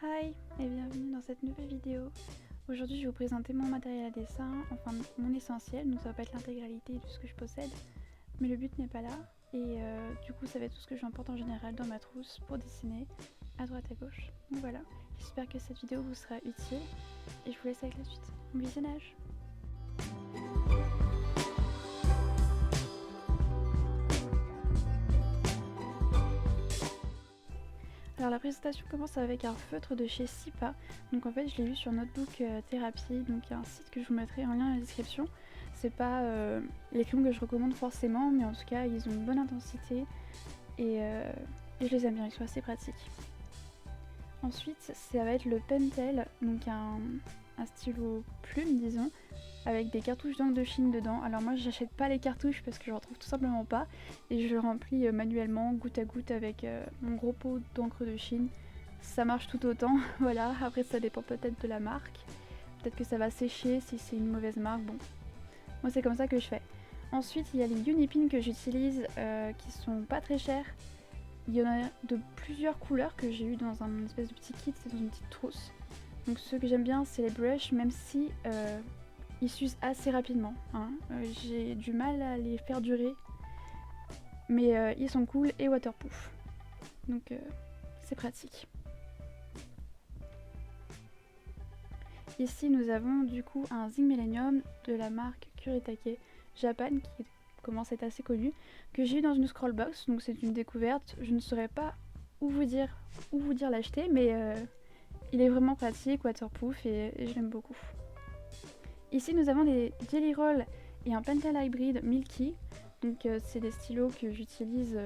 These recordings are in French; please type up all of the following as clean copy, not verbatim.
Hi et bienvenue dans cette nouvelle vidéo. Aujourd'hui je vais vous présenter mon matériel à dessin, enfin mon essentiel, donc ça va pas être l'intégralité de ce que je possède, mais le but n'est pas là, et du coup ça va être tout ce que j'emporte en général dans ma trousse pour dessiner à droite à gauche. Donc voilà, j'espère que cette vidéo vous sera utile, et je vous laisse avec la suite. Bon visionnage! Alors la présentation commence avec un feutre de chez Sipa. Donc en fait je l'ai eu sur Notebook Therapy, donc il y a un site que je vous mettrai en lien dans la description. C'est pas les crayons que je recommande forcément, mais en tout cas ils ont une bonne intensité et je les aime bien, ils sont assez pratiques. Ensuite ça va être le Pentel, donc un stylo plume disons, avec des cartouches d'encre de Chine dedans. Alors moi j'achète pas les cartouches parce que je retrouve tout simplement pas, et je le remplis manuellement, goutte à goutte avec mon gros pot d'encre de Chine. Ça marche tout autant, voilà, après ça dépend peut-être de la marque. Peut-être que ça va sécher si c'est une mauvaise marque, bon. Moi c'est comme ça que je fais. Ensuite il y a les Unipin que j'utilise qui sont pas très chers. Il y en a de plusieurs couleurs que j'ai eu dans un espèce de petit kit, c'est dans une petite trousse. Donc ceux que j'aime bien c'est les brushes, même si ils s'usent assez rapidement, hein. J'ai du mal à les faire durer, mais ils sont cool et waterproof, donc c'est pratique. Ici nous avons du coup un Zinc Millennium de la marque Kuretake Japan qui commence à être assez connu, que j'ai eu dans une scrollbox, donc c'est une découverte. Je ne saurais pas où vous dire l'acheter, mais il est vraiment pratique, waterproof et je l'aime beaucoup. Ici nous avons des Jelly Roll et un Pentel Hybrid Milky, donc c'est des stylos que j'utilise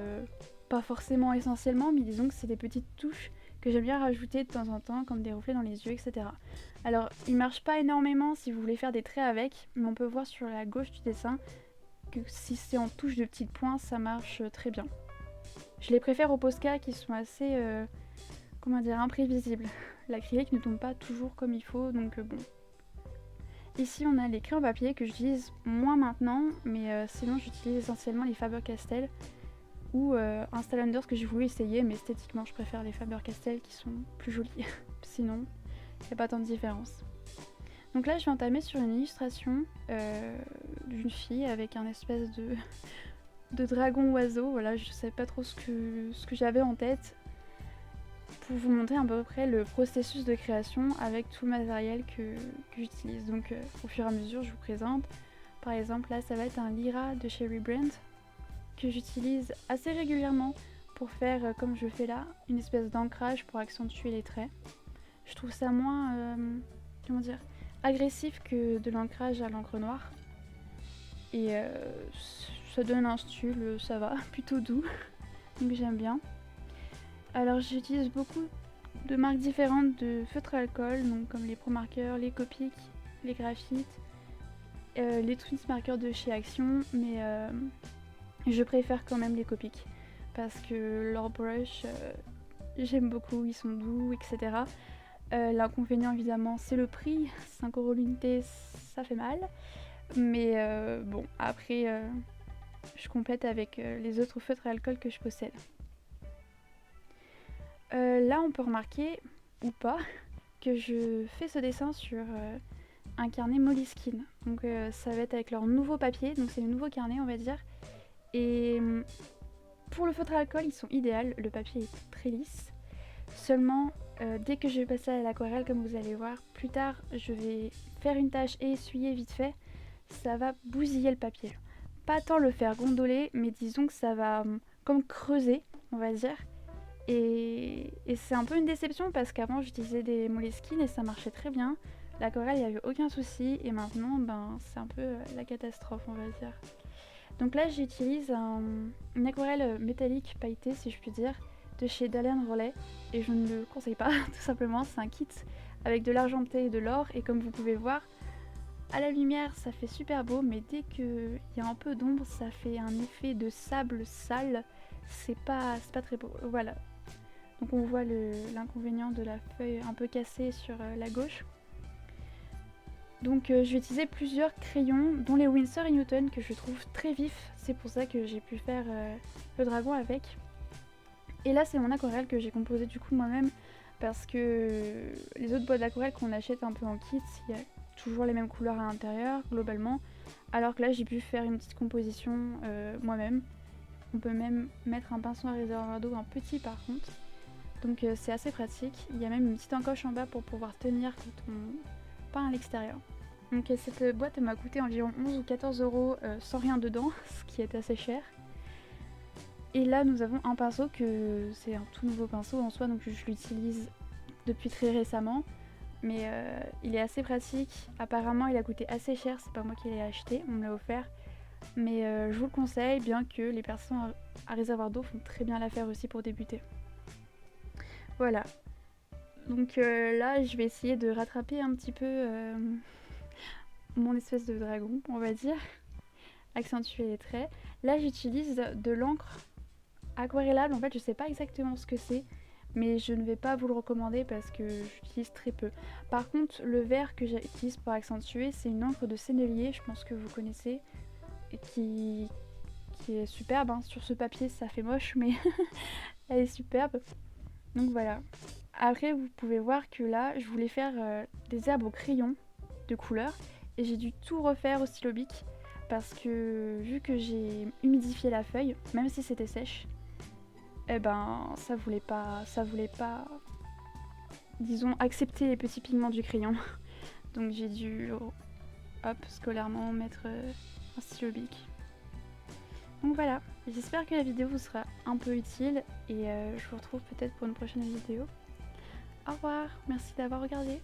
pas forcément essentiellement, mais disons que c'est des petites touches que j'aime bien rajouter de temps en temps, comme des reflets dans les yeux, etc. Alors ils marchent pas énormément si vous voulez faire des traits avec, mais on peut voir sur la gauche du dessin que si c'est en touche de petites points, ça marche très bien. Je les préfère aux Posca qui sont assez, comment dire, imprévisibles. L'acrylique ne tombe pas toujours comme il faut, donc bon. Ici on a les crayons papier que j'utilise moins maintenant, mais sinon j'utilise essentiellement les Faber-Castell ou un Stalanders que j'ai voulu essayer, mais esthétiquement je préfère les Faber-Castell qui sont plus jolis. Sinon il n'y a pas tant de différence. Donc là je vais entamer sur une illustration d'une fille avec un espèce de dragon oiseau. Voilà, je ne savais pas trop ce que j'avais en tête, pour vous montrer à peu près le processus de création avec tout le matériel que j'utilise. Donc au fur et à mesure je vous présente. Par exemple là ça va être un Lyra de chez Rebrand que j'utilise assez régulièrement pour faire comme je fais là, une espèce d'ancrage pour accentuer les traits. Je trouve ça moins comment dire, agressif que de l'ancrage à l'encre noire, et ça donne un style, ça va, plutôt doux, donc j'aime bien. Alors j'utilise beaucoup de marques différentes de feutres à alcool, donc comme les Pro Markers, les Copic, les Graphites, les Twins Markers de chez Action, mais je préfère quand même les Copic parce que leurs brushes, j'aime beaucoup, ils sont doux, etc. L'inconvénient évidemment c'est le prix, 5€ l'unité, ça fait mal, mais bon après je complète avec les autres feutres à alcool que je possède. Là on peut remarquer, ou pas, que je fais ce dessin sur un carnet Moleskine. Donc ça va être avec leur nouveau papier, donc c'est le nouveau carnet on va dire. Et pour le feutre à alcool ils sont idéaux, le papier est très lisse. Seulement dès que je vais passer à l'aquarelle, comme vous allez voir plus tard, je vais faire une tache et essuyer vite fait, ça va bousiller le papier. Pas tant le faire gondoler, mais disons que ça va comme creuser on va dire. Et c'est un peu une déception parce qu'avant j'utilisais des Moleskine et ça marchait très bien. L'aquarelle il n'y avait aucun souci, et maintenant ben, c'est un peu la catastrophe on va dire. Donc là j'utilise une aquarelle métallique pailletée si je puis dire, de chez Dalian Rollet, et je ne le conseille pas tout simplement. C'est un kit avec de l'argenté et de l'or, et comme vous pouvez voir à la lumière ça fait super beau, mais dès qu'il y a un peu d'ombre ça fait un effet de sable sale, c'est pas très beau, voilà. Donc on voit l'inconvénient de la feuille un peu cassée sur la gauche. Donc je vais utiliser plusieurs crayons, dont les Winsor & Newton que je trouve très vifs, c'est pour ça que j'ai pu faire le dragon avec. Et là c'est mon aquarelle que j'ai composé du coup moi-même parce que les autres boîtes d'aquarelle qu'on achète un peu en kit, il y a toujours les mêmes couleurs à l'intérieur globalement, alors que là j'ai pu faire une petite composition moi-même. On peut même mettre un pinceau à réservoir d'eau, un petit par contre, donc c'est assez pratique. Il y a même une petite encoche en bas pour pouvoir tenir quand on peint à l'extérieur. Donc cette boîte m'a coûté environ 11 ou 14 euros sans rien dedans, ce qui est assez cher. Et là nous avons un pinceau que c'est un tout nouveau pinceau en soi, donc je l'utilise depuis très récemment. Mais il est assez pratique. Apparemment il a coûté assez cher, c'est pas moi qui l'ai acheté, on me l'a offert. Mais je vous le conseille, bien que les pinceaux à réservoir d'eau font très bien l'affaire aussi pour débuter. Voilà. Donc là je vais essayer de rattraper un petit peu mon espèce de dragon, on va dire. Accentuer les traits. Là j'utilise de l'encre aquarellable, en fait je sais pas exactement ce que c'est, mais je ne vais pas vous le recommander parce que j'utilise très peu. Par contre le vert que j'utilise pour accentuer, c'est une encre de Sennelier, je pense que vous connaissez, et qui est superbe, hein. Sur ce papier ça fait moche mais elle est superbe. Donc voilà. Après vous pouvez voir que là je voulais faire des herbes au crayon de couleur et j'ai dû tout refaire au stylo bic parce que vu que j'ai humidifié la feuille, même si c'était sèche, eh ben ça voulait pas, disons, accepter les petits pigments du crayon. Donc j'ai dû, hop, scolairement mettre un stylo bic. Donc voilà, j'espère que la vidéo vous sera un peu utile et je vous retrouve peut-être pour une prochaine vidéo. Au revoir, merci d'avoir regardé.